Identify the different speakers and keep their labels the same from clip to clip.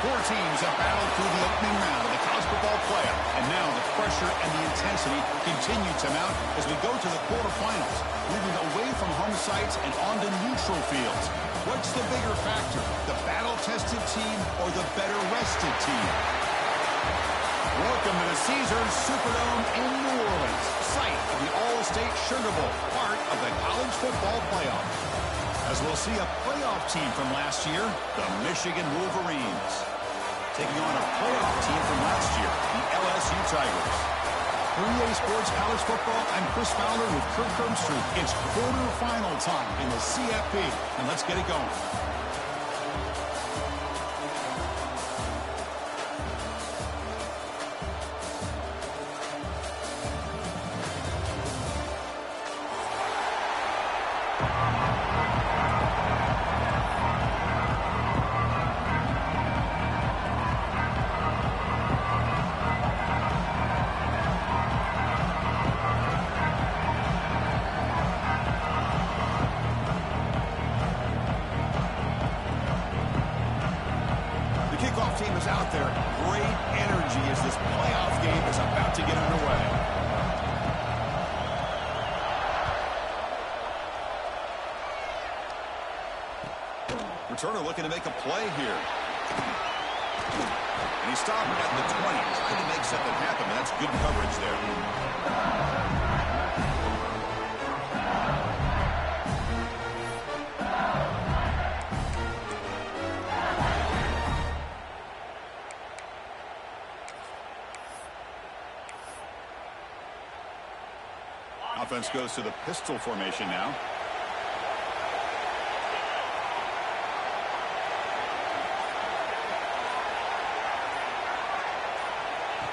Speaker 1: Four teams have battled through the opening round of the college football playoff, and now the pressure and the intensity continue to mount as we go to the quarterfinals, moving away from home sites and onto neutral fields. What's the bigger factor, the battle-tested team or the better-rested team? Welcome to the Caesars Superdome in New Orleans, site of the All-State Sugar Bowl, part of the college football playoff. As we'll see a playoff team from last year, the Michigan Wolverines, taking on a playoff team from last year, the LSU Tigers. For EA Sports College Football, I'm Chris Fowler with Kirk Herbstreit. It's quarterfinal time in the CFP, and let's get it going. Team is out there. Great energy as this playoff game is about to get underway. Returner looking to make a play here. And he stopped at the 20, trying to make something happen, and that's good coverage there. Offense goes to the pistol formation now.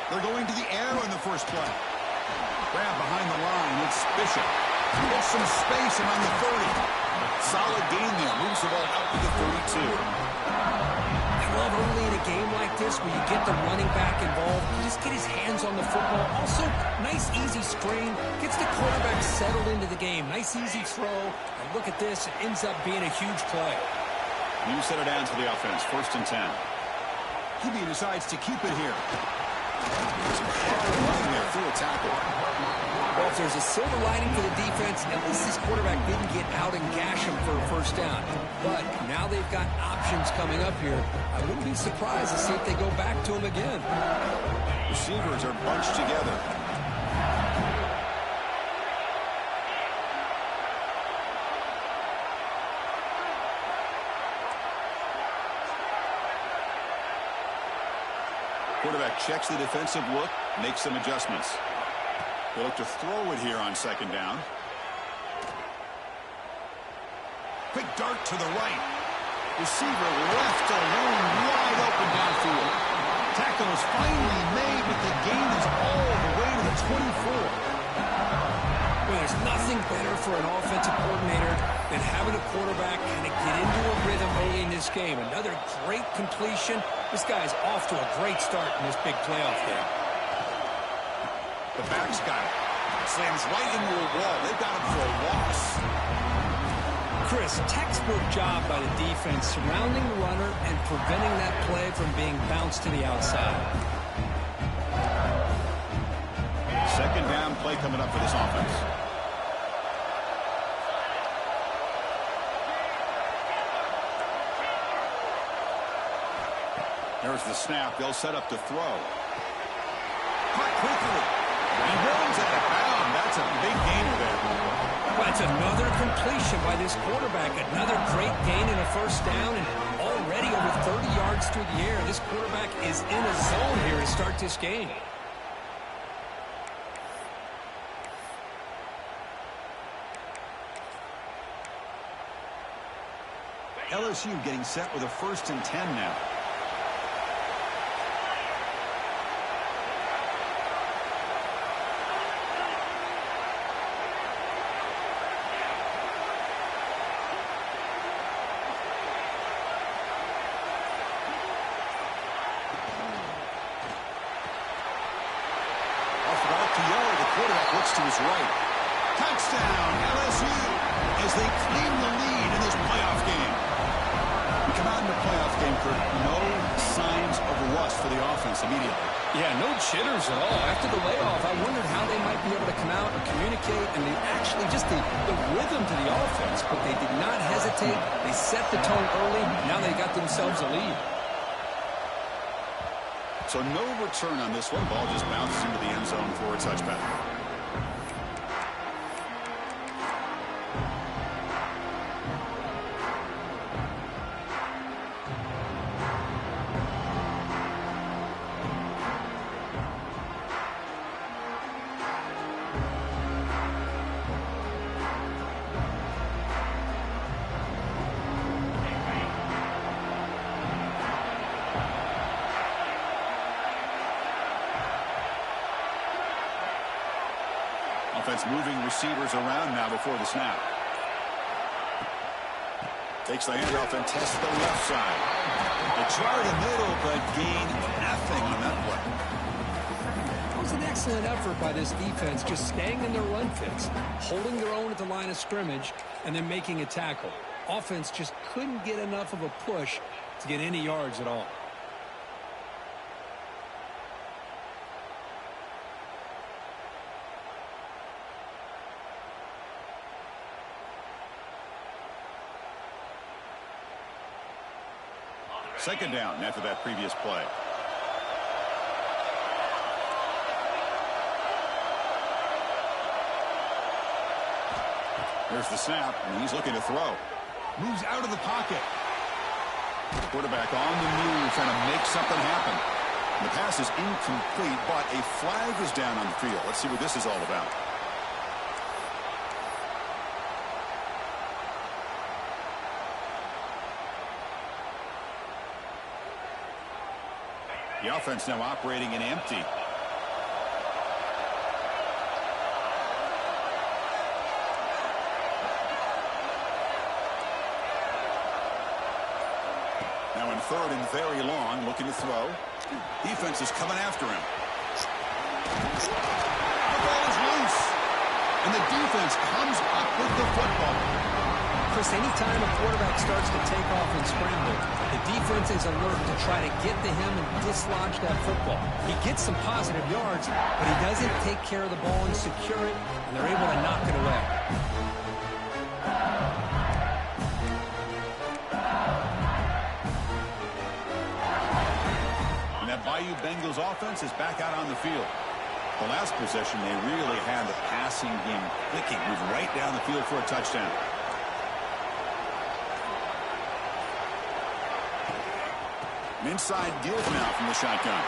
Speaker 1: They're going to the air on the first play. Grab behind the line. It's Bishop. Gets some space around the 30. Solid gain there. Moves the ball out to the 32.
Speaker 2: I love early in a game like this where you get the running back involved. You just get his hands on the football. Also, nice easy screen. Gets the quarterback settled into the game. Nice easy throw. And look at this. It ends up being a huge play.
Speaker 1: New center down to the offense. 1st and 10. QB decides to keep it here. Running there through a tackle.
Speaker 2: Well, if there's a silver lining for the defense, at least this quarterback didn't get out and gash him for a first down. But now they've got options coming up here. I wouldn't be surprised to see if they go back to him again.
Speaker 1: Receivers are bunched together. Quarterback checks the defensive look, makes some adjustments. They look to throw it here on 2nd down. Quick dart to the right. Receiver left alone, wide open downfield. Tackle is finally made, but the gain is all the way to the 24.
Speaker 2: Well, there's nothing better for an offensive coordinator than having a quarterback kind of get into a rhythm early in this game. Another great completion. This guy's off to a great start in this big playoff game.
Speaker 1: The back's got it. Slams right into a wall. They've got him for a loss.
Speaker 2: Chris, textbook job by the defense surrounding the runner and preventing that play from being bounced to the outside.
Speaker 1: 2nd down play coming up for this offense. There's the snap. They'll set up to throw. Caught quickly. He runs out of bounds. That's a big gainer there.
Speaker 2: Well, that's another completion by this quarterback. Another great gain in a 1st down, and already over 30 yards through the air. This quarterback is in a zone here to start this game.
Speaker 1: LSU getting set with a 1st and 10 now. Quarterback looks to his right. Touchdown, LSU, as they claim the lead in this playoff game. We come out in the playoff game, Kirk, no sign of rust for the offense immediately.
Speaker 2: Yeah, no jitters at all. After the layoff, I wondered how they might be able to come out and communicate, and they actually just the rhythm to the offense, but they did not hesitate. They set the tone early. Now they got themselves a lead.
Speaker 1: So no return on this one. Ball just bounces into the end zone for a touchback. Offense moving receivers around now before the snap. Takes the handoff and tests the left side. They try the middle, but gain nothing on that play.
Speaker 2: It was an excellent effort by this defense, just staying in their run fits, holding their own at the line of scrimmage, and then making a tackle. Offense just couldn't get enough of a push to get any yards at all.
Speaker 1: Second down after that previous play. There's the snap, and he's looking to throw. Moves out of the pocket. Quarterback on the move, trying to make something happen. The pass is incomplete, but a flag is down on the field. Let's see what this is all about. The offense now operating in empty. Now in third and very long, looking to throw. Defense is coming after him. The ball is loose. And the defense comes up with the football.
Speaker 2: Chris, anytime a quarterback starts to take off and scramble, the defense is alert to try to get to him and dislodge that football. He gets some positive yards, but he doesn't take care of the ball and secure it, and they're able to knock it away.
Speaker 1: And that Bayou Bengals offense is back out on the field. The last possession, they really had the passing game clicking, moved right down the field for a touchdown. An inside give now from the shotgun.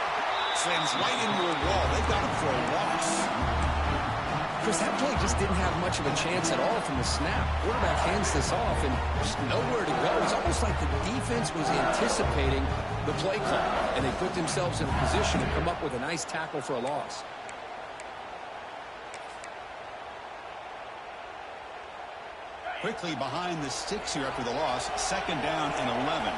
Speaker 1: Slams right into a wall. They've got him for a loss.
Speaker 2: Chris, that play just didn't have much of a chance at all from the snap. Quarterback hands this off, and there's nowhere to go. It's almost like the defense was anticipating the play call, and they put themselves in a position to come up with a nice tackle for a loss.
Speaker 1: Quickly behind the sticks here after the loss. Second down and 11.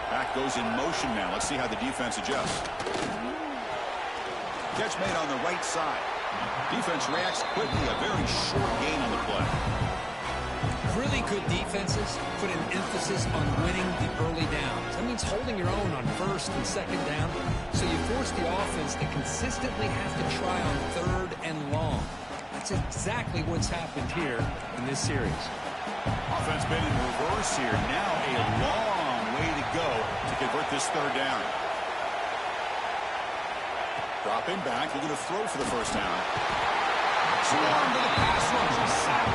Speaker 1: Back goes in motion now. Let's see how the defense adjusts. Catch made on the right side. Defense reacts quickly. A very short gain on the play.
Speaker 2: Really good defenses put an emphasis on winning the early downs. That means holding your own on first and second down. So you force the offense to consistently have to try on third and long. That's exactly what's happened here in this series.
Speaker 1: Offense been in reverse here. Now a long way to go to convert this third down. Dropping back, looking to throw for the first down. Swarm to the pass rush. Sack.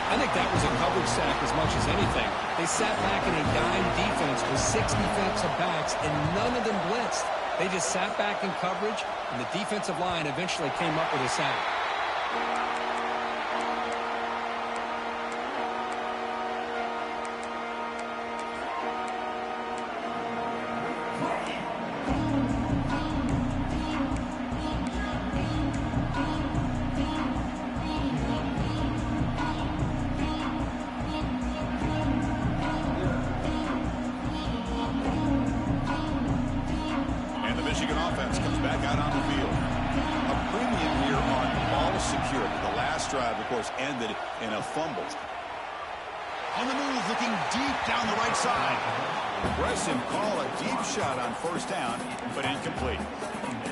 Speaker 2: I think that was a coverage sack as much as anything. They sat back in a dime defense with 6 defensive backs, and none of them blitzed. They just sat back in coverage, and the defensive line eventually came up with a sack.
Speaker 1: Michigan offense comes back out on the field. A premium here on last drive, of course, ended in a fumble. On the move, looking deep down the right side. Aggressive call, a deep shot on first down, but incomplete.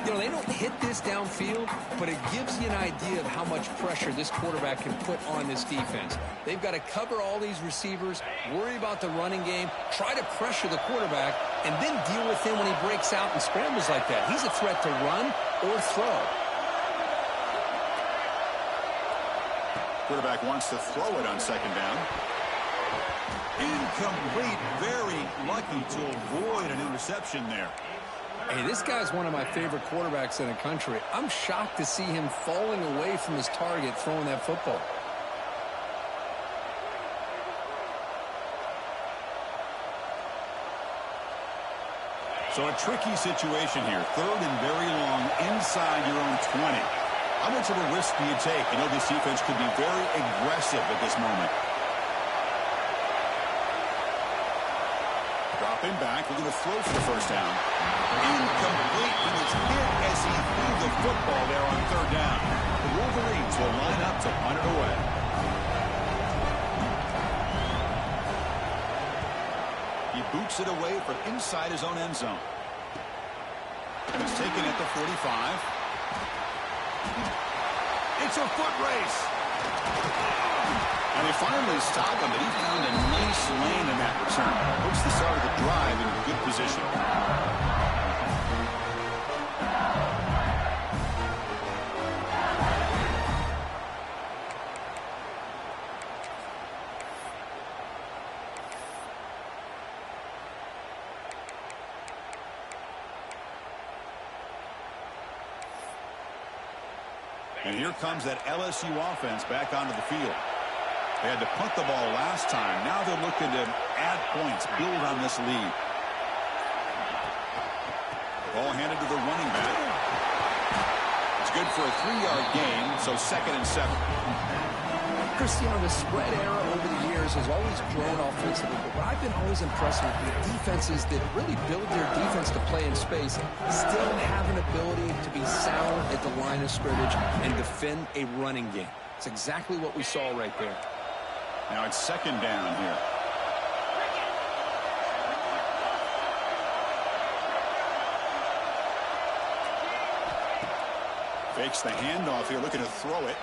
Speaker 2: You know, they don't hit this downfield, but it gives you an idea of how much pressure this quarterback can put on this defense. They've got to cover all these receivers, worry about the running game, try to pressure the quarterback, and then deal with him when he breaks out and scrambles like that. He's a threat to run or throw.
Speaker 1: Quarterback wants to throw it on second down. Incomplete. Very lucky to avoid an interception there.
Speaker 2: Hey, this guy's one of my favorite quarterbacks in the country. I'm shocked to see him falling away from his target throwing that football.
Speaker 1: So a tricky situation here. Third and very long inside your own 20. How much of a risk do you take? You know, this defense could be very aggressive at this moment. Dropping back, looking to throw for the first down. Incomplete, and it's hit as he threw the football there on third down. The Wolverines will line up to punt it away. He boots it away from inside his own end zone. And he's taken at the 45. It's a foot race. And they finally stop him, but he found a nice lane in that return. Puts the start of the drive in good position. And here comes that LSU offense back onto the field. They had to punt the ball last time. Now they're looking to add points, build on this lead. Ball handed to the running back. It's good for a 3-yard gain, so 2nd and 7.
Speaker 2: Cristiano, the spread era over the years has always grown offensively, but what I've been always impressed with the defenses that really build their defense to play in space still have an ability to be sound at the line of scrimmage and defend a running game. It's exactly what we saw right there.
Speaker 1: Now it's 2nd down here. Fakes the handoff here, looking to throw it.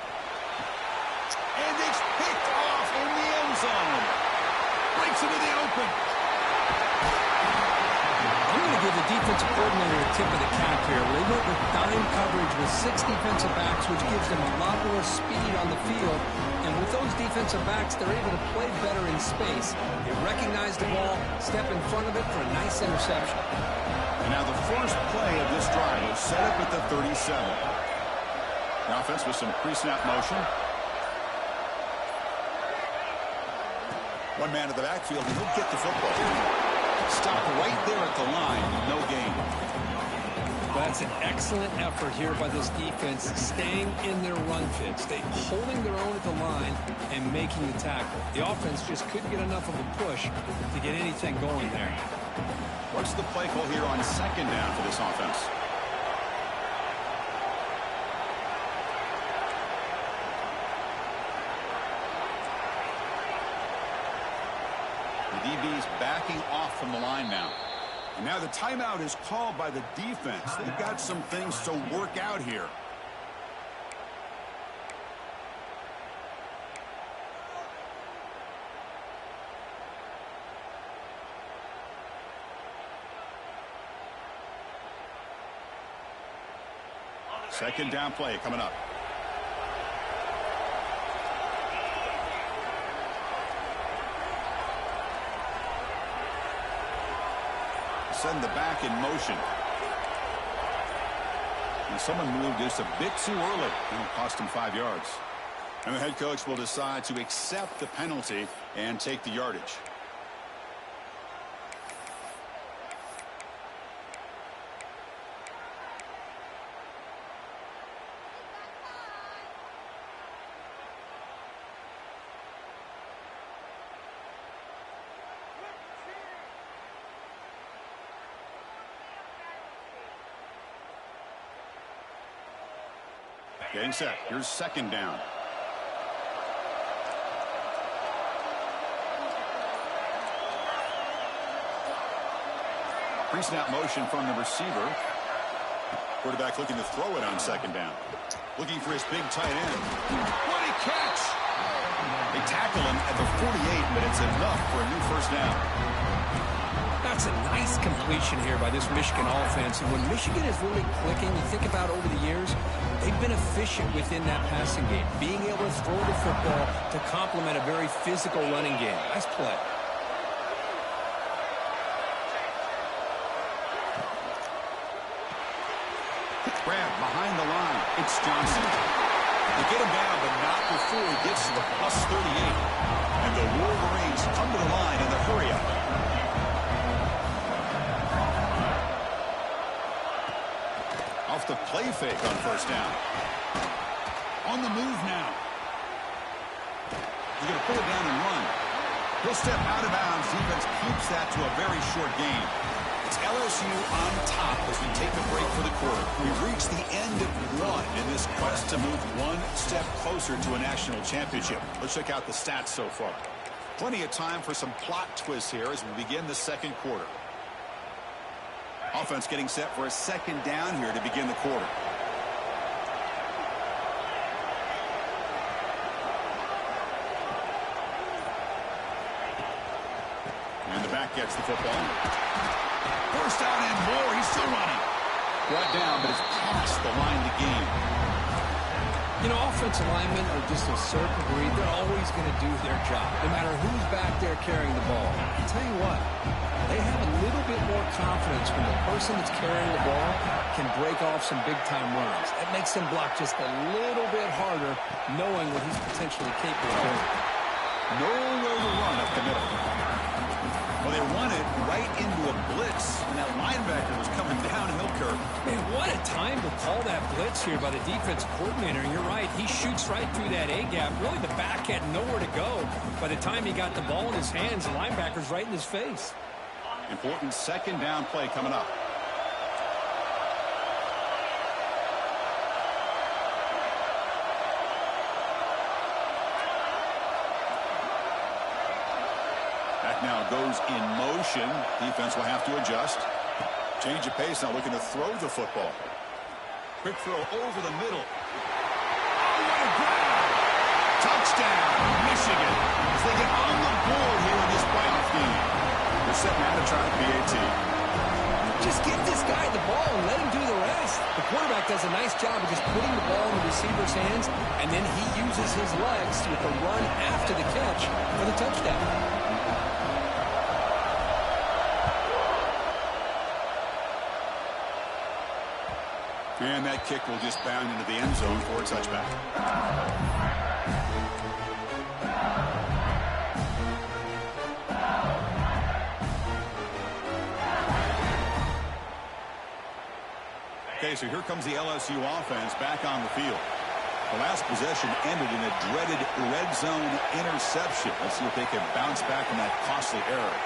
Speaker 1: And it's picked off in the end zone. Breaks into the open.
Speaker 2: I'm going to give the defensive coordinator a tip of the cap here. They went with dime coverage with 6 defensive backs, which gives them a lot more speed on the field. And with those defensive backs, they're able to play better in space. They recognize the ball, step in front of it for a nice interception.
Speaker 1: And now the first play of this drive is set up at the 37. The offense with some pre-snap motion. One man to the backfield, and he'll get the football. Stop right there at the line, no gain.
Speaker 2: That's an excellent effort here by this defense, staying in their run fits. They holding their own at the line and making the tackle. The offense just couldn't get enough of a push to get anything going there.
Speaker 1: What's the play call here on 2nd down for this offense? The DB's backing off from the line now. And now the timeout is called by the defense. They've got some things to work out here. Second down play coming up. Send the back in motion. And someone moved just a bit too early. It'll cost him 5 yards. And the head coach will decide to accept the penalty and take the yardage. Getting set. Here's 2nd down. Pre-snap motion from the receiver. Quarterback looking to throw it on second down. Looking for his big tight end. What a catch! They tackle him at the 48, but it's enough for a new first down.
Speaker 2: That's a nice completion here by this Michigan offense. And when Michigan is really clicking, you think about over the years, they've been efficient within that passing game, being able to throw the football to complement a very physical running game. Nice play.
Speaker 1: Grab behind the line. It's Johnson. They get him down, but not before he gets to the plus 38. And the Wolverines come to the line in the hurry-up. Off the play fake on first down. On the move now. He's going to pull it down and run. He'll step out of bounds. Defense keeps that to a very short gain. It's LSU on top as we take a break for the quarter. We've reached the end of one in this quest to move one step closer to a national championship. Let's check out the stats so far. Plenty of time for some plot twists here as we begin the second quarter. Offense getting set for a second down here to begin the quarter. And the back gets the football. First down and more. He's still running. Brought down, but it's past the line to gain.
Speaker 2: You know, offensive linemen are just a certain breed. They're always going to do their job, no matter who's back there carrying the ball. I tell you what, they have a little bit more confidence when the person that's carrying the ball can break off some big-time runs. That makes them block just a little bit harder, knowing what he's potentially capable of doing.
Speaker 1: Nowhere to run up the middle. Well, they run it right into a blitz, and that linebacker was coming downhill curve.
Speaker 2: Man, what a time to call that blitz here by the defensive coordinator. And you're right, he shoots right through that A-gap. Really, the back had nowhere to go. By the time he got the ball in his hands, the linebacker's right in his face.
Speaker 1: Important second down play coming up. Now goes in motion. Defense will have to adjust. Change of pace now, looking to throw the football. Quick throw over the middle. Oh, what a grab! Touchdown, Michigan, as they get on the board here in this playoff game. They're setting out to try the PAT.
Speaker 2: Just give this guy the ball and let him do the rest. The quarterback does a nice job of just putting the ball in the receiver's hands, and then he uses his legs with the run after the catch for the touchdown.
Speaker 1: And that kick will just bound into the end zone for a touchback. Okay, so here comes the LSU offense back on the field. The last possession ended in a dreaded red zone interception. Let's see if they can bounce back from that costly error.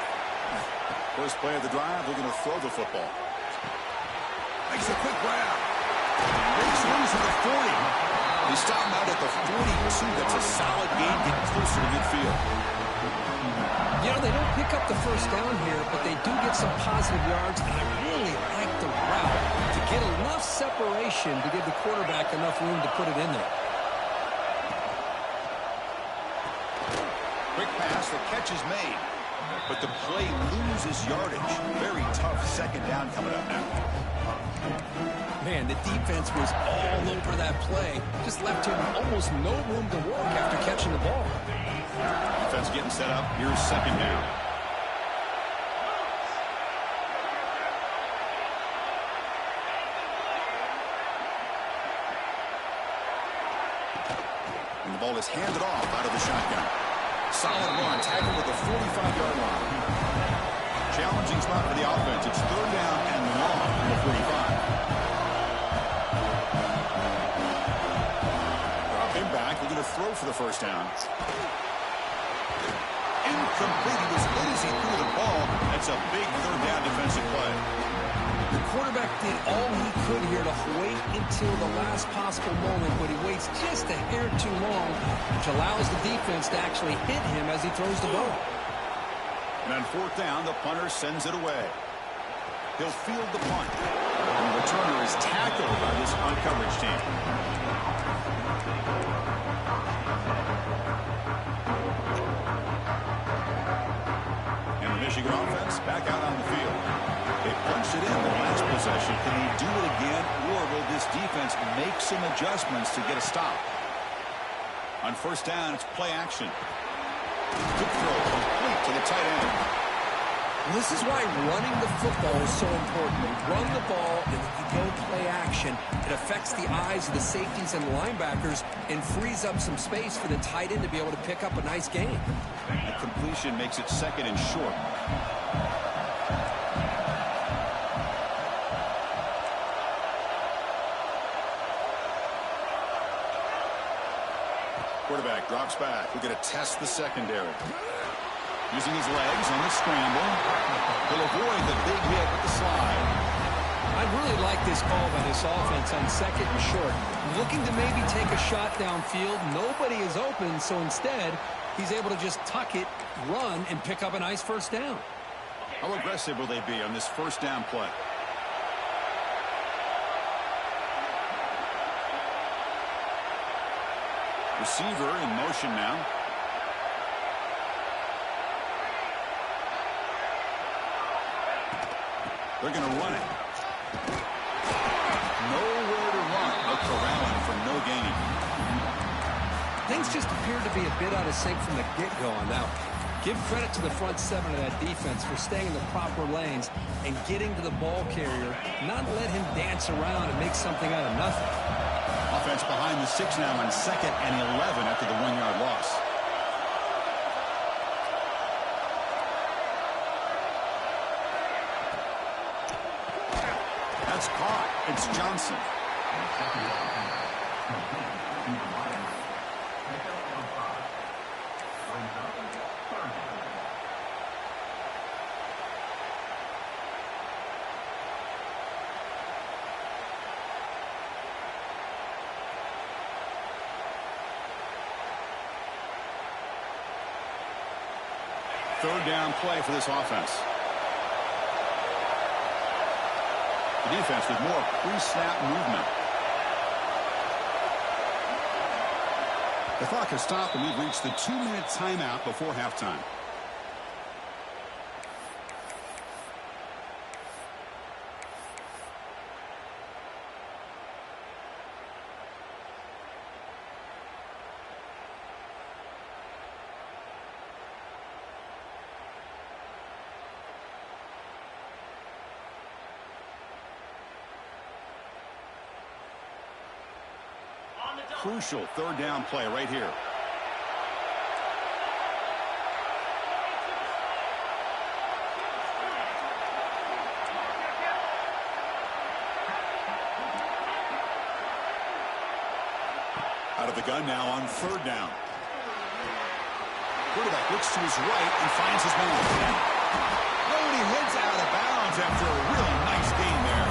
Speaker 1: First play of the drive, they're going to throw the football. Makes a quick grab. Big swings to the 40. They stop him out at the 42. That's a solid gain, getting closer to midfield.
Speaker 2: You know, they don't pick up the first down here, but they do get some positive yards, and I really like the route to get enough separation to give the quarterback enough room to put it in there.
Speaker 1: Quick pass, the catch is made, but the play loses yardage. Very tough second down coming up now.
Speaker 2: Man, the defense was all over that play. Just left him almost no room to work after catching the ball.
Speaker 1: Defense getting set up. Here's second down. And the ball is handed off out of the shotgun. Solid run, tackled with the 45-yard line. Challenging spot for the offense. It's third down and long from the 45. Back, we're going to throw for the first down. Incomplete. He was good as he threw the ball. That's a big third down defensive play.
Speaker 2: The quarterback did all he could here to wait until the last possible moment, but he waits just a hair too long, which allows the defense to actually hit him as he throws the ball.
Speaker 1: And on fourth down, the punter sends it away. He'll field the punt. And the returner is tackled by this punt coverage team. And the Michigan offense back out on the field. They punched it in the last possession. Can they do it again, or will this defense make some adjustments to get a stop? On first down, it's play action. Good throw, complete to the tight end.
Speaker 2: This is why running the football is so important. You run the ball, and if you go play action, it affects the eyes of the safeties and linebackers and frees up some space for the tight end to be able to pick up a nice gain.
Speaker 1: The completion makes it second and short. Quarterback drops back. We're going to test the secondary. Using his legs on the scramble. He'll avoid the big hit with the slide.
Speaker 2: I really like this call by this offense on second and short. Looking to maybe take a shot downfield. Nobody is open, so instead, he's able to just tuck it, run, and pick up a nice first down.
Speaker 1: How aggressive will they be on this first down play? Receiver in motion now. They're going to run it. Nowhere to run. They'll corral him for no gain.
Speaker 2: Things just appear to be a bit out of sync from the get-go on that one. Give credit to the front seven of that defense for staying in the proper lanes and getting to the ball carrier, not let him dance around and make something out of nothing.
Speaker 1: Offense behind the 6 now on 2nd and 11 after the 1-yard loss. That's caught. It's Johnson. Third down play for this offense. The defense with more pre-snap movement. The clock has stopped, and we've reached the 2-minute timeout before halftime. Crucial third down play right here. Out of the gun now on third down. Quarterback looks to his right and finds his man. Nobody heads out of bounds after a really nice gain there.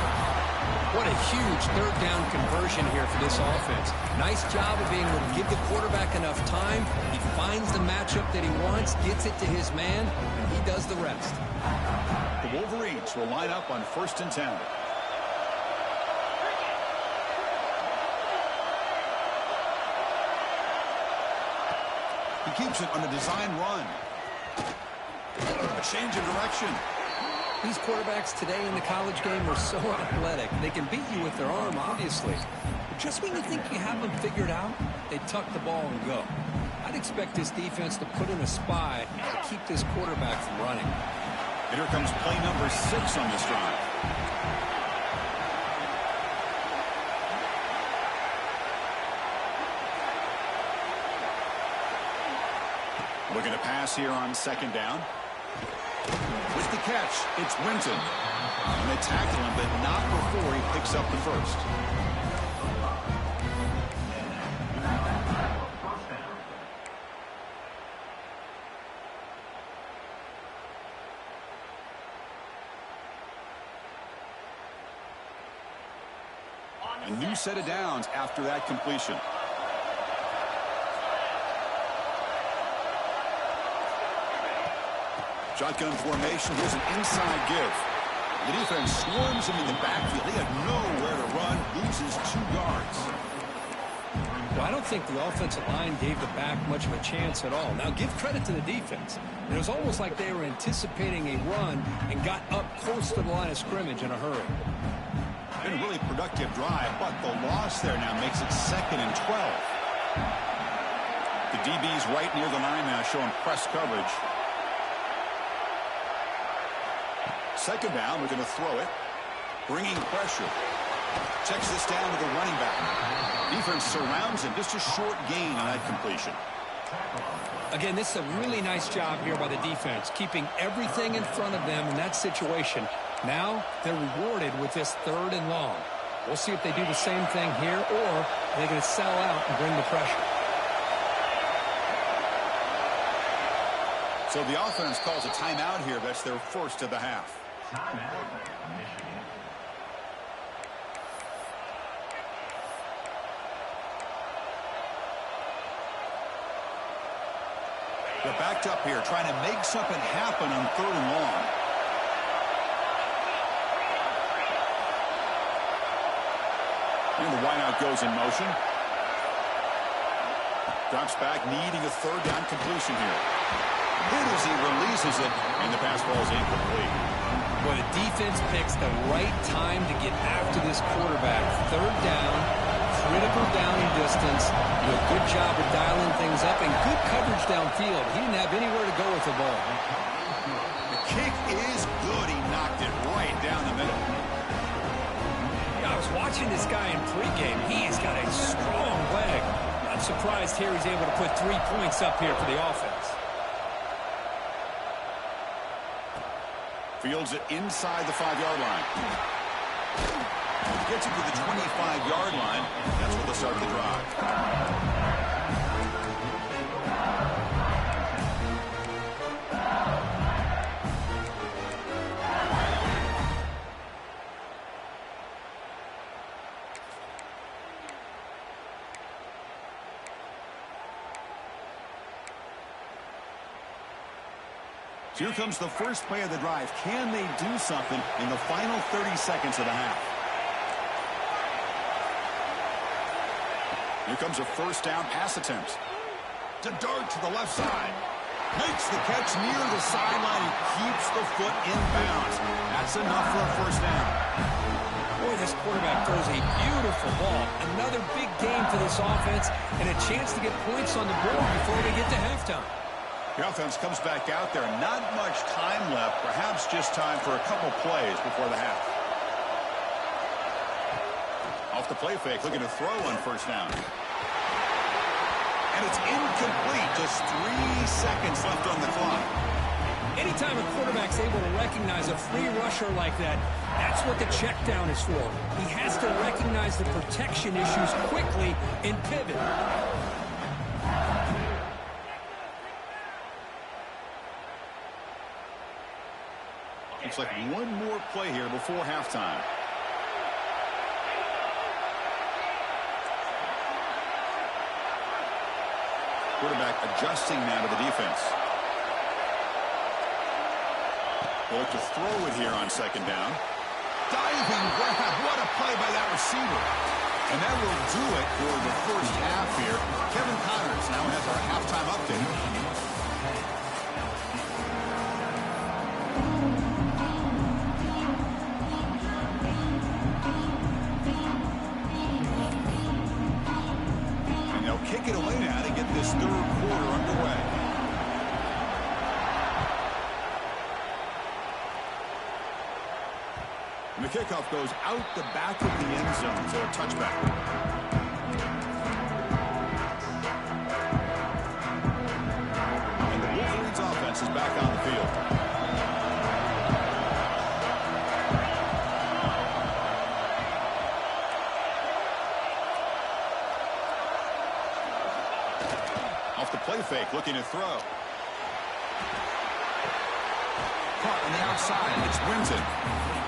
Speaker 2: What a huge third down conversion here for this offense. Nice job of being able to give the quarterback enough time. He finds the matchup that he wants, gets it to his man, and he does the rest.
Speaker 1: The Wolverines will line up on 1st and 10. He keeps it on a design run. A change of direction.
Speaker 2: These quarterbacks today in the college game are so athletic. They can beat you with their arm, obviously. But just when you think you have them figured out, they tuck the ball and go. I'd expect this defense to put in a spy to keep this quarterback from running.
Speaker 1: And here comes play number 6 on this drive. Looking to pass here on 2nd down. With the catch, it's Winton. And they tackle him, but not before he picks up the first. A new set of downs after that completion. Shotgun formation. Here's an inside give. The defense swarms him in the backfield. He had nowhere to run, loses 2 yards.
Speaker 2: Well, I don't think the offensive line gave the back much of a chance at all. Now, give credit to the defense. It was almost like they were anticipating a run and got up close to the line of scrimmage in a hurry.
Speaker 1: Been a really productive drive, but the loss there now makes it 2nd and 12. The DB's right near the line now, showing press coverage. 2nd down, we're going to throw it. Bringing pressure. Checks this down to the running back. Defense surrounds him. Just a short gain on that completion.
Speaker 2: Again, this is a really nice job here by the defense, keeping everything in front of them in that situation. Now they're rewarded with this 3rd and long. We'll see if they do the same thing here, or they're going to sell out and bring the pressure.
Speaker 1: So the offense calls a timeout here. That's their first of the half. They're backed up here, trying to make something happen on 3rd and long. And the wideout goes in motion. Drops back, needing a 3rd down completion here. Hit as he releases it, and the pass ball is incomplete.
Speaker 2: Well, the defense picks the right time to get after this quarterback. 3rd down, critical down and distance. Do a good job of dialing things up and good coverage downfield. He didn't have anywhere to go with the ball.
Speaker 1: The kick is good. He knocked it right down the middle.
Speaker 2: I was watching this guy in pregame. He's got a strong leg. I'm surprised here he's able to put 3 points up here for the offense.
Speaker 1: Fields it inside the 5-yard line. Gets it to the 25-yard line. That's where they'll start the drive. So here comes the first play of the drive. Can they do something in the final 30 seconds of the half? Here comes a 1st down pass attempt. To dart to the left side. Makes the catch near the sideline and keeps the foot in bounds. That's enough for a 1st down.
Speaker 2: Boy, this quarterback throws a beautiful ball. Another big game for this offense and a chance to get points on the board before we get to halftime.
Speaker 1: The offense comes back out there. Not much time left. Perhaps just time for a couple plays before the half. Off the play fake, looking to throw on 1st down. And it's incomplete. Just 3 seconds left on the clock.
Speaker 2: Anytime a quarterback's able to recognize a free rusher like that, that's what the check down is for. He has to recognize the protection issues quickly and pivot.
Speaker 1: Looks like one more play here before halftime. Quarterback adjusting now to the defense. They'll look to throw it here on 2nd down. Diving grab. What a play by that receiver. And that will do it for the first half here. Kevin Connors now has our halftime update. Kick it away now to get this 3rd quarter underway. And the kickoff goes out the back of the end zone, so a touchback. And the Wolverines offense is back on the field. Play fake, looking to throw. Caught on the outside. It's Winton.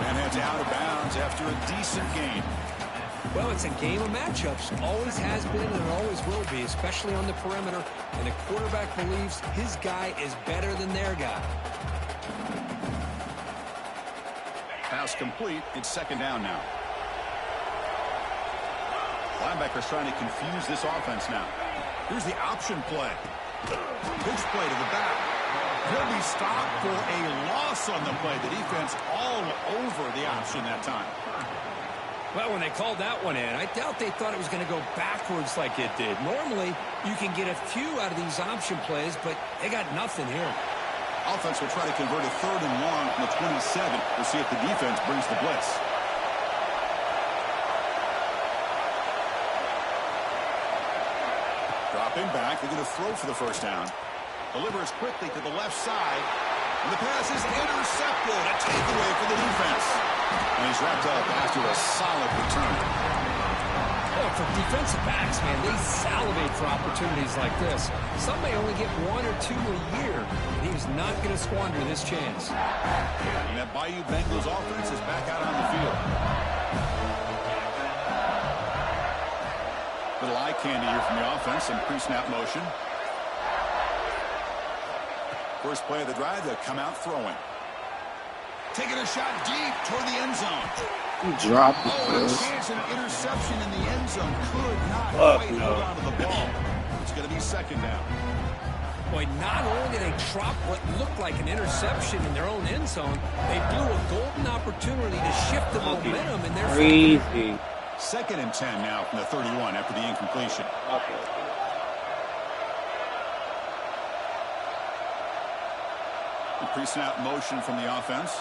Speaker 1: And heads out of bounds after a decent gain.
Speaker 2: Well, it's a game of matchups. Always has been and always will be, especially on the perimeter. And the quarterback believes his guy is better than their guy.
Speaker 1: Now pass complete. It's second down now. Linebacker's trying to confuse this offense now. Here's the option play. Pitch play to the back. He'll be stopped for a loss on the play. The defense all over the option that time.
Speaker 2: Well, when they called that one in, I doubt they thought it was going to go backwards like it did. Normally, you can get a few out of these option plays, but they got nothing here.
Speaker 1: Offense will try to convert a 3rd and long from the 27. We'll see if the defense brings the blitz. Dropping back. They're going to throw for the first down. Delivers quickly to the left side. And the pass is intercepted. A takeaway for the defense. And he's wrapped up after a solid return.
Speaker 2: Oh, for defensive backs, man, they salivate for opportunities like this. Some may only get 1 or 2 a year, and he's not going to squander this chance.
Speaker 1: And that Bayou Bengals offense is back out on the field. Little eye candy here from the offense. Some pre-snap motion. First play of the drive, they'll come out throwing. Taking a shot deep toward the end zone.
Speaker 3: Dropped it.
Speaker 1: Oh, a chance at an interception in the end zone. Could not quite hold on to the ball. It's going to be second down.
Speaker 2: Boy, not only did they drop what looked like an interception in their own end zone, they blew a golden opportunity to shift the momentum in their favor.
Speaker 3: Crazy.
Speaker 1: Second and 10 now from the 31 after the incompletion. Pre-snap motion from the offense.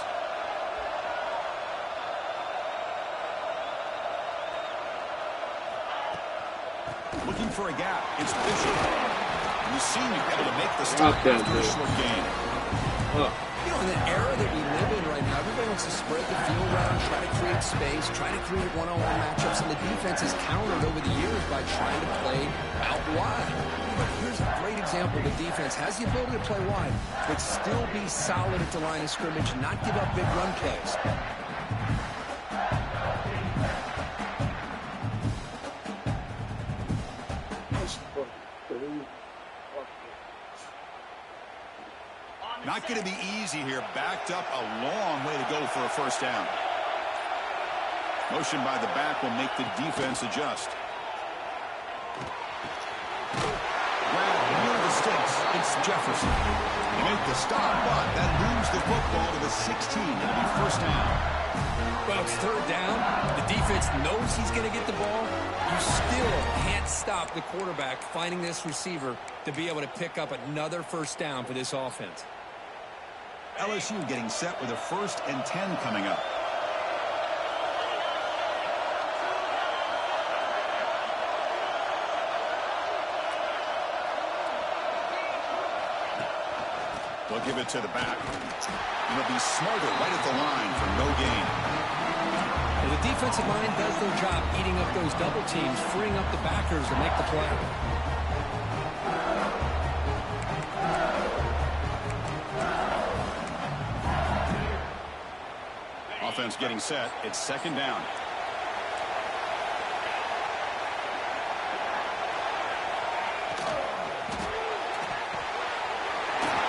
Speaker 1: Looking for a gap. It's Bishop. And the senior able to make the stop after a short gain.
Speaker 2: You know, in an era that we live in right now, everybody wants to spread the field around, try to create space, try to create one-on-one matchups, and the defense has countered over the years by trying to play out wide. But here's a great example. The defense has the ability to play wide, but still be solid at the line of scrimmage, not give up big run plays.
Speaker 1: Not going to be easy here. Backed up a long way to go for a first down. Motion by the back will make the defense adjust. Near the sticks, it's Jefferson. They make the stop, but that moves the football to the 16. It'll be first down.
Speaker 2: Well, it's third down. The defense knows he's going to get the ball. You still can't stop the quarterback finding this receiver to be able to pick up another first down for this offense.
Speaker 1: LSU getting set with a 1st and 10 coming up. They'll give it to the back. And they'll be smarter right at the line for no gain.
Speaker 2: Well, the defensive line does their job eating up those double teams, freeing up the backers to make the play.
Speaker 1: Offense getting set. It's second down.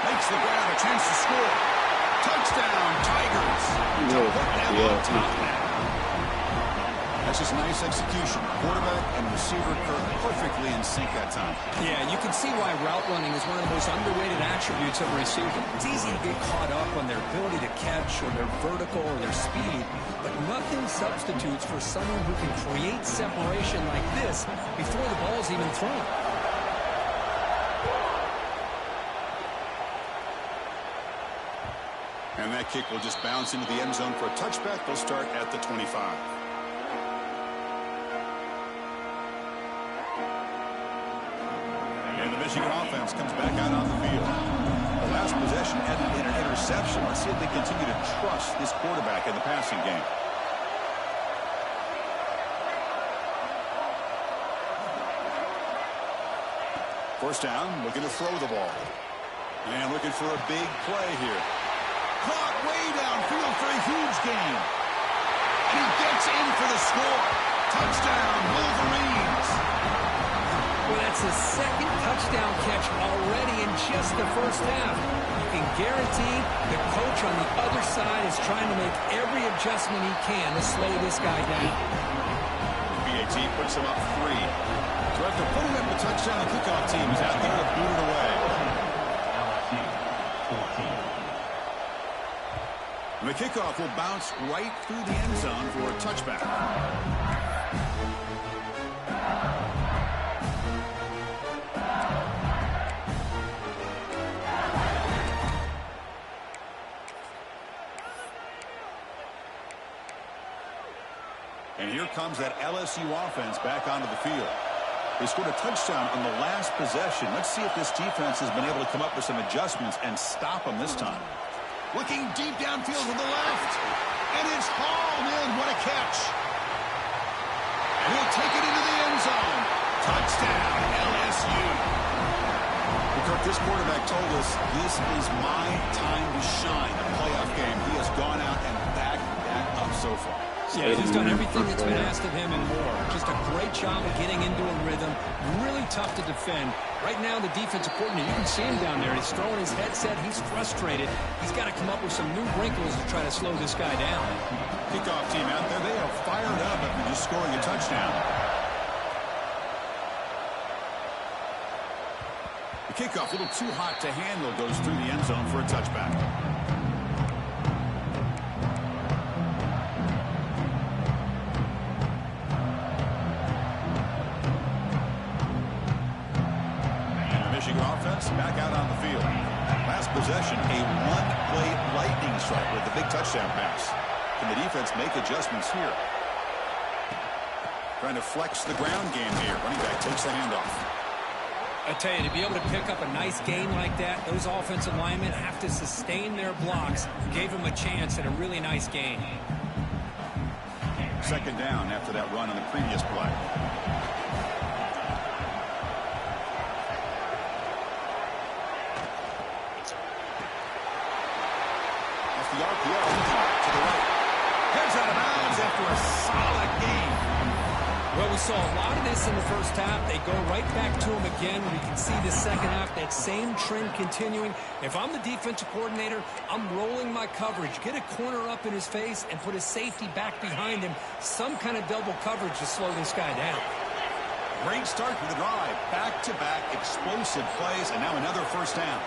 Speaker 1: Makes the grab, a chance to score. Touchdown, Tigers. That's just nice execution. Quarterback and receiver perfectly in sync that time.
Speaker 2: Yeah, you can see why route running is one of the most underrated attributes of a receiver. It's easy to get caught up on their ability to catch or their vertical or their speed, but nothing substitutes for someone who can create separation like this before the ball's even thrown.
Speaker 1: And that kick will just bounce into the end zone for a touchback. They'll start at the 25. And the Michigan offense comes back out on the field. The last possession ended in an interception. Let's see if they continue to trust this quarterback in the passing game. First down, looking to throw the ball. And looking for a big play here. Caught way downfield for a huge gain. And he gets in for the score. Touchdown, Wolverines.
Speaker 2: Well, that's his second touchdown touchdown catch already in just the first half. You can guarantee the coach on the other side is trying to make every adjustment he can to slow this guy down.
Speaker 1: BAT puts him up 3. So after putting up the touchdown, the kickoff team is out there to boot it away. The kickoff will bounce right through the end zone for a touchback. And here comes that LSU offense back onto the field. They scored a touchdown on the last possession. Let's see if this defense has been able to come up with some adjustments and stop them this time. Looking deep downfield to the left. And it's hauled in. What a catch. And he'll take it into the end zone. Touchdown, LSU. Kirk, this quarterback told us this is my time to shine. A playoff game. He has gone out and backed that up so far.
Speaker 2: Yeah, he's done everything that's been asked of him and more. Just a great job of getting into a rhythm. Really tough to defend. Right now, the defensive coordinator, you can see him down there. He's throwing his headset. He's frustrated. He's got to come up with some new wrinkles to try to slow this guy down.
Speaker 1: Kickoff team out there. They are fired up after just scoring a touchdown. The kickoff, a little too hot to handle, goes through the end zone for a touchback. Offense back out on the field. Last possession, a one-play lightning strike with the big touchdown pass. Can the defense make adjustments here? Trying to flex the ground game here. Running back takes the handoff.
Speaker 2: I tell you, to be able to pick up a nice gain like that, those offensive linemen have to sustain their blocks. Gave him a chance at a really nice gain.
Speaker 1: Second down after that run on the previous play. The RPO to the right. Heads out of bounds after a solid game.
Speaker 2: Well, we saw a lot of this in the first half. They go right back to him again. We can see the second half, that same trend continuing. If I'm the defensive coordinator, I'm rolling my coverage. Get a corner up in his face and put his safety back behind him. Some kind of double coverage to slow this guy down.
Speaker 1: Great start to the drive. Back-to-back explosive plays, and now another first down.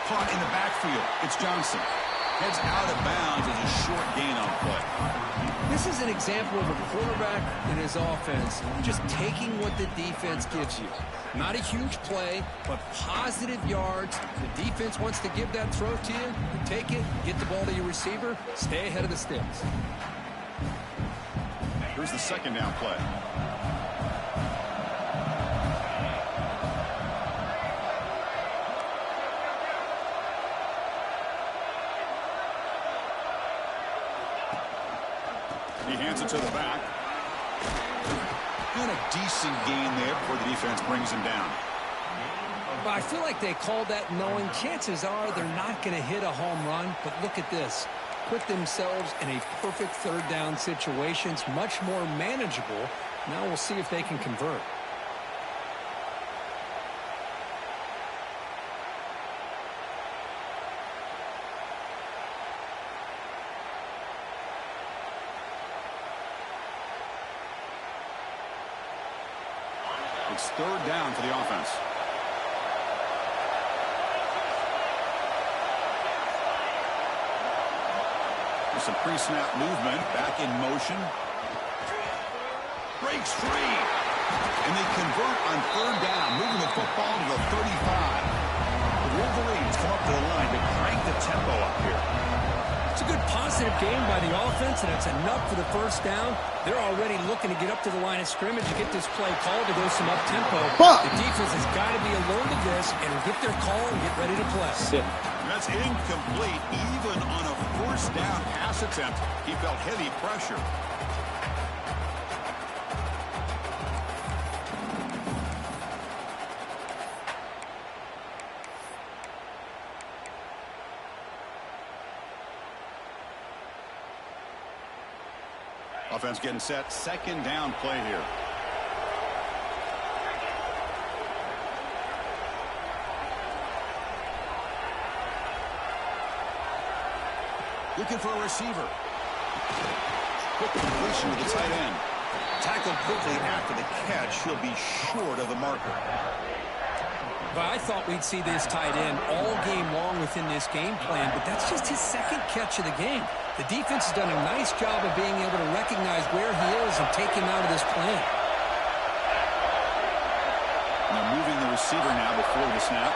Speaker 1: Caught in the backfield. It's Johnson. Heads out of bounds as a short gain on play.
Speaker 2: This is an example of a quarterback in his offense just taking what the defense gives you. Not a huge play, but positive yards. The defense wants to give that throw to you. You take it, get the ball to your receiver, stay ahead of the sticks.
Speaker 1: Here's the second down play. He hands it to the back. And a decent gain there before the defense brings him down.
Speaker 2: But I feel like they called that knowing chances are they're not going to hit a home run. But look at this. Put themselves in a perfect third down situation. It's much more manageable. Now we'll see if they can convert.
Speaker 1: It's third down for the offense. With some pre-snap movement, back in motion. Breaks free. And they convert on third down, moving the football to the 35. The Wolverines come up to the line to crank the tempo up here.
Speaker 2: It's a good positive game by the offense, and it's enough for the first down. They're already looking to get up to the line of scrimmage to get this play called to go some up-tempo. The defense has got to be alert to this and get their call and get ready to play.
Speaker 1: That's incomplete. Even on a first down pass attempt, he felt heavy pressure. Offense getting set. Second down play here. Looking for a receiver. Quick completion to the tight end. Tackled quickly after the catch. He'll be short of the marker.
Speaker 2: But I thought we'd see this tight end all game long within this game plan, but that's just his second catch of the game. The defense has done a nice job of being able to recognize where he is and take him out of this plan.
Speaker 1: Now moving the receiver now before the snap.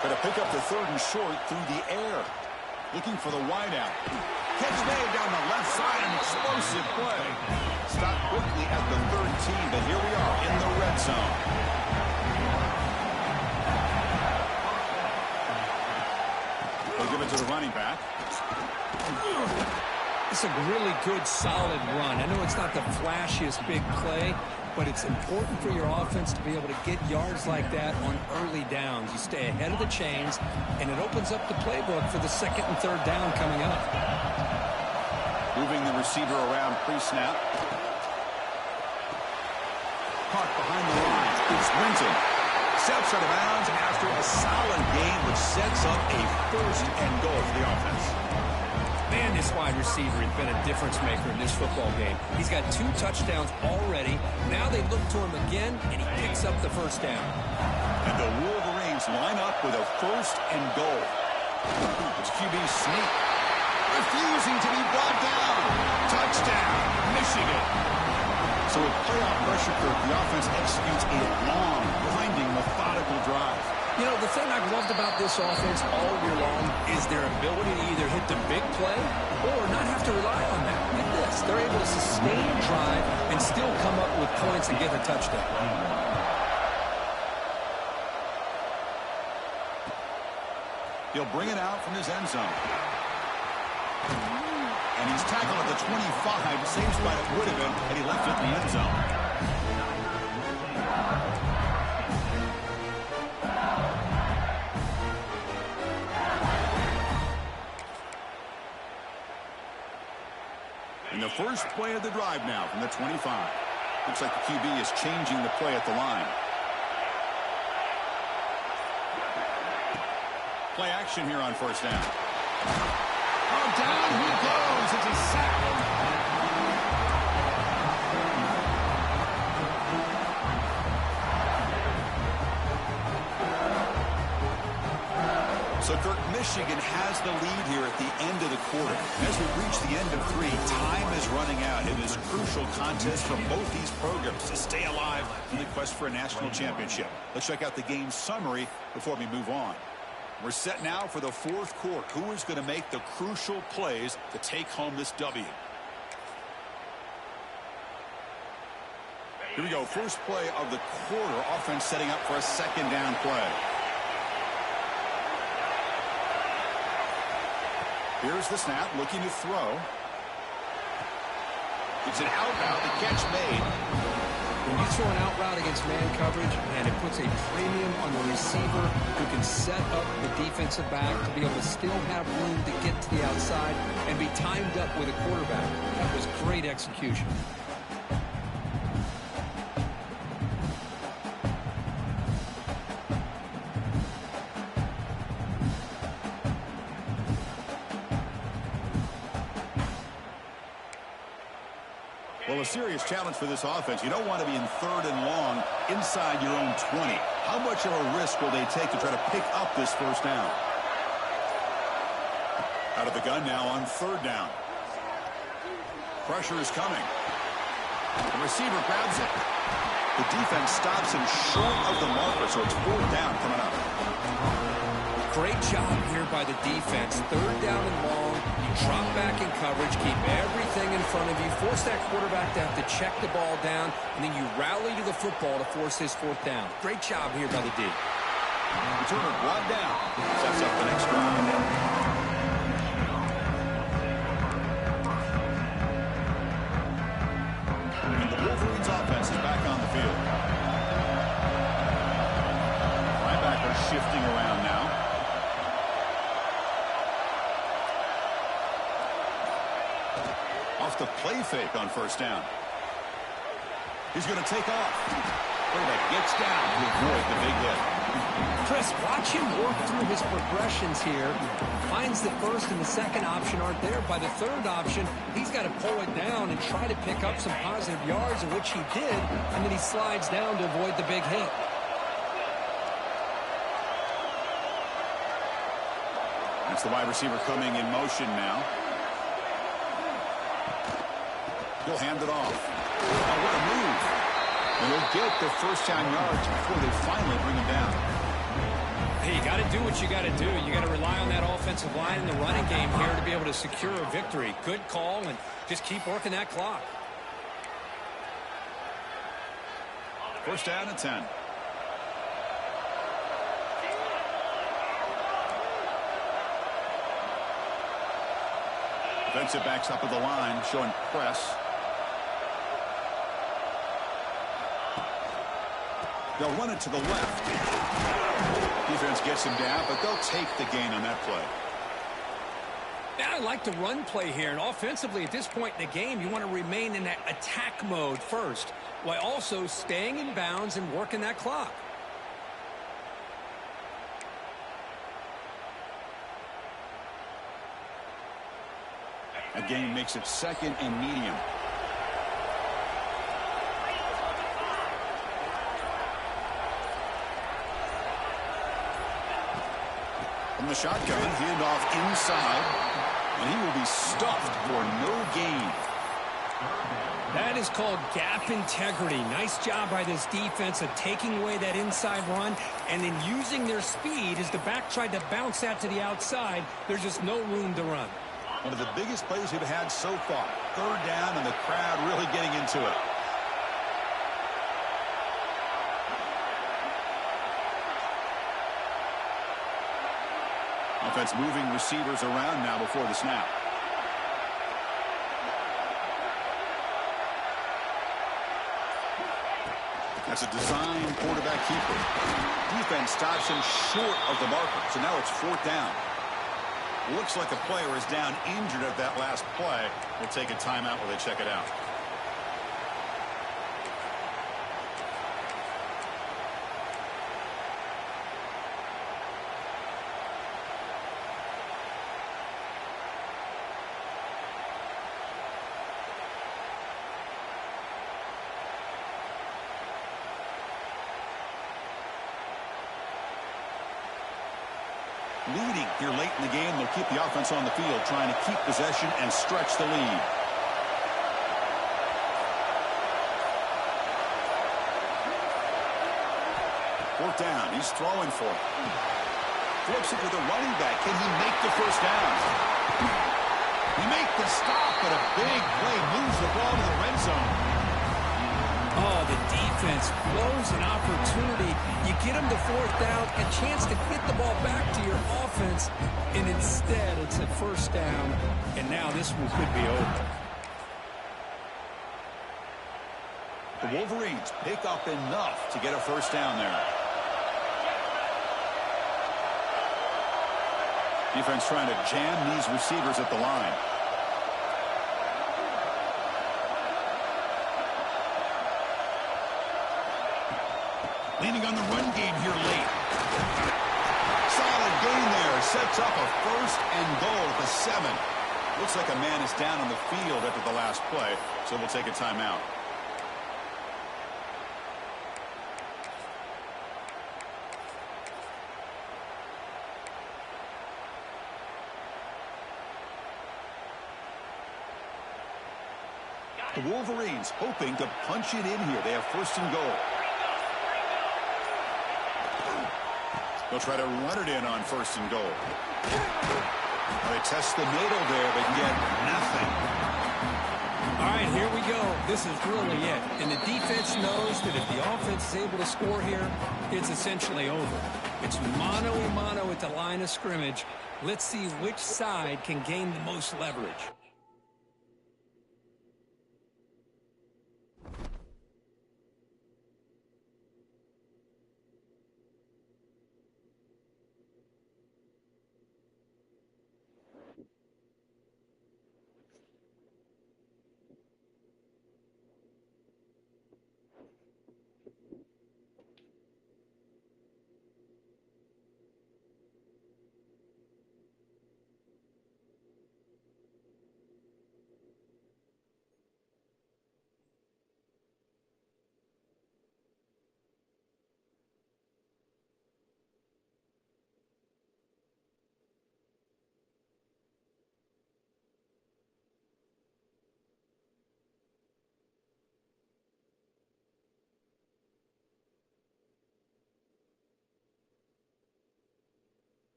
Speaker 1: Going to pick up the third and short through the air. Looking for the wideout. Catch made down the left side. An explosive play. Stopped quickly at the 13, but here we are in the red zone. They'll give it to the running back.
Speaker 2: It's a really good, solid run. I know it's not the flashiest big play, but it's important for your offense to be able to get yards like that on early downs. You stay ahead of the chains, and it opens up the playbook for the second and third down coming up.
Speaker 1: Moving the receiver around pre-snap. Caught behind the line. It's sprinting. Steps out of bounds after a solid gain, which sets up a first and goal for the offense.
Speaker 2: Man, this wide receiver has been a difference maker in this football game. He's got 2 touchdowns already. Now they look to him again, and he picks up the first down.
Speaker 1: And the Wolverines line up with a first and goal. It's QB sneak. Refusing to be brought down. Touchdown, Michigan. So with playoff pressure curve, the offense executes a long, winding, methodical drive.
Speaker 2: You know, the thing I've loved about this offense all year long is their ability to either hit the big play or not have to rely on that. Like this, they're able to sustain a drive and still come up with points and get a touchdown.
Speaker 1: He'll bring it out from his end zone. And he's tackled at the 25, same spot it would have been, and he left it in the end zone. And the first play of the drive now from the 25. Looks like the QB is changing the play at the line. Play action here on first down. Oh, down he goes. It's a sack. So, Kirk, Michigan has the lead here at the end of the quarter. As we reach the end of 3, time is running out in this crucial contest for both these programs to stay alive in the quest for a national championship. Let's check out the game summary before we move on. We're set now for the fourth quarter. Who is going to make the crucial plays to take home this W? Here we go. First play of the quarter. Offense setting up for a second down play. Here's the snap, looking to throw. It's an out route. The catch made.
Speaker 2: When you throw an out route against man coverage, and it puts a premium on the receiver who can set up the defensive back to be able to still have room to get to the outside and be timed up with a quarterback. That was great execution.
Speaker 1: Well, a serious challenge for this offense. You don't want to be in third and long inside your own 20. How much of a risk will they take to try to pick up this first down? Out of the gun now on third down. Pressure is coming. The receiver grabs it. The defense stops him short of the marker, so it's fourth down coming up.
Speaker 2: Great job here by the defense. Third down and long. You drop back in coverage, keep everything in front of you, force that quarterback to have to check the ball down, and then you rally to the football to force this fourth down. Great job here by the D.
Speaker 1: Returner brought down. Sets up the next drive. And the Wolverines offense is back on the field. Linebackers shifting around now. off the play fake on first down. He's going to take off. Quarterback gets down to avoid the big hit.
Speaker 2: Chris, watch him work through his progressions here. Finds the first and the second option aren't there. By the third option, he's got to pull it down and try to pick up some positive yards, which he did, and then he slides down to avoid the big hit.
Speaker 1: That's the wide receiver coming in motion now. He'll hand it off. Oh, what a move. And he'll get the first down yards before they finally bring him down.
Speaker 2: Hey, you got to do what you got to do. You got to rely on that offensive line in the running game here to be able to secure a victory. Good call, and just keep working that clock.
Speaker 1: First down and 10. Defensive backs up at the line, showing press. They'll run it to the left. Defense gets him down, but they'll take the gain on that play.
Speaker 2: Now I like the run play here, and offensively at this point in the game, you want to remain in that attack mode first, while also staying in bounds and working that clock.
Speaker 1: That gain makes it second and medium. From the shotgun, handoff inside, and he will be stuffed for no gain.
Speaker 2: That is called gap integrity. Nice job by this defense of taking away that inside run and then using their speed as the back tried to bounce that to the outside. There's just no room to run.
Speaker 1: One of the biggest plays we've had so far. Third down, and the crowd really getting into it. Offense moving receivers around now before the snap. That's a design quarterback keeper. Defense stops him short of the marker, so now it's fourth down. Looks like a player is down injured at that last play. We'll take a timeout while they check it out. Leading here late in the game, they'll keep the offense on the field, trying to keep possession and stretch the lead. Fourth down, he's throwing for it. Flips it to the running back. Can he make the first down? He makes the stop, but a big play moves the ball to the red zone.
Speaker 2: Oh, the defense blows an opportunity. You get them to fourth down, a chance to get the ball back to your offense, and instead it's a first down, and now this one could be over.
Speaker 1: The Wolverines pick up enough to get a first down there. Defense trying to jam these receivers at the line. Leaning on the run game here late. Solid gain there. Sets up a first and goal at the 7. Looks like a man is down on the field after the last play, so we'll take a timeout. The Wolverines hoping to punch it in here. They have first and goal. They'll try to run it in on first and goal. They test the middle there, but get nothing.
Speaker 2: All right, here we go. This is really it. And the defense knows that if the offense is able to score here, it's essentially over. It's mano-a-mano at the line of scrimmage. Let's see which side can gain the most leverage.